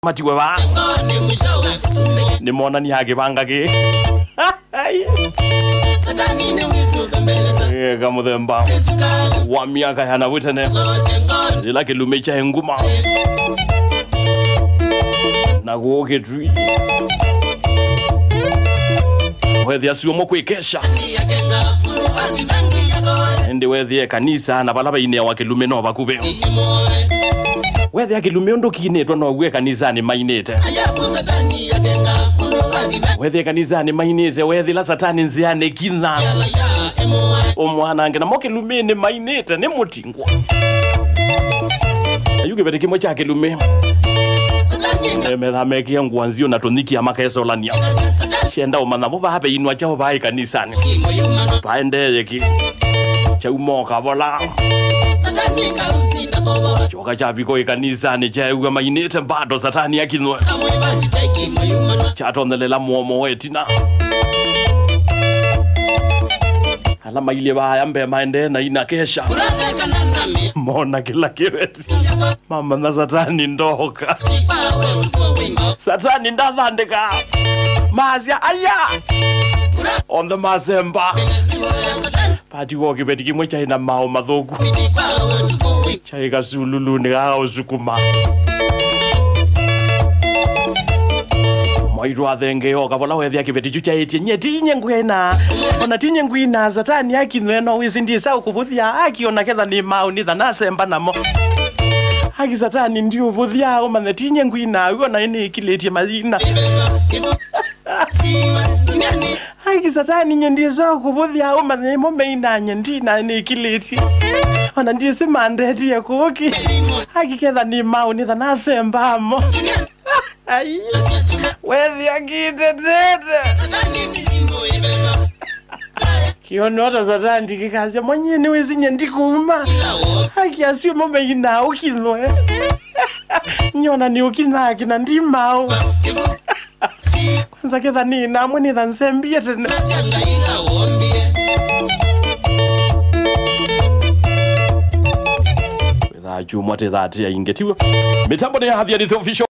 matiwe ba ni mona ni hage banga ke kama themba wa miaka yana witene ila kilume cha nguma na goge tui wethi asio mo kwikesha ende wethi kanisa na balaba ine wa kilume no bakube wethi akilume ndo kinetwa no gwe kanisa ni mainete wethi kanisa ni mainete wethi la satani nziane kina omwana ngena mo kilume ni mainete ne mutingwa ayuke beteke mo cha kilume meke yangu wanzio na toniki ya makaeso lania shenda omana bo ba be inwa chao ba kanisani baende yeki cha umoka bola choka cha biko kanisani cha uga mainete bado satani yakinwa cha tondelela muomo wetina ala maile ba yambe maende na inakesha mona kila kiweti mama na satani ndoka satani ndavandika mazia aya on the mazemba pati woki betiki mwe chaina mao mathuku chaika sululu nga osukuma moirwa thenge oka bola wethi akibeti chaiti nyetinye ngwena ona tinye ngwina satani akinweno wisindisa ukubuthia akiona ketha ni mao ni thanasemba namo haki satani ndio ubuthia omane tinye ngwina uona ini kiletie mazina haki satani nyendizo ukubuthia omane momeina nyendina ni kileti ona ndisi mandeti yakoki haki ketha ni mao ni thanasemba amo ai wethi akitetete kionota satani kikazi mwenye wezinye ndikuma haki asio mome ina ukinwe nyona ni ukina kina ndimao kwanza ketha ni na mwini dhansembia tene wetha chumwa te dhati ya ingetiwa mitambo ni hadhi ya official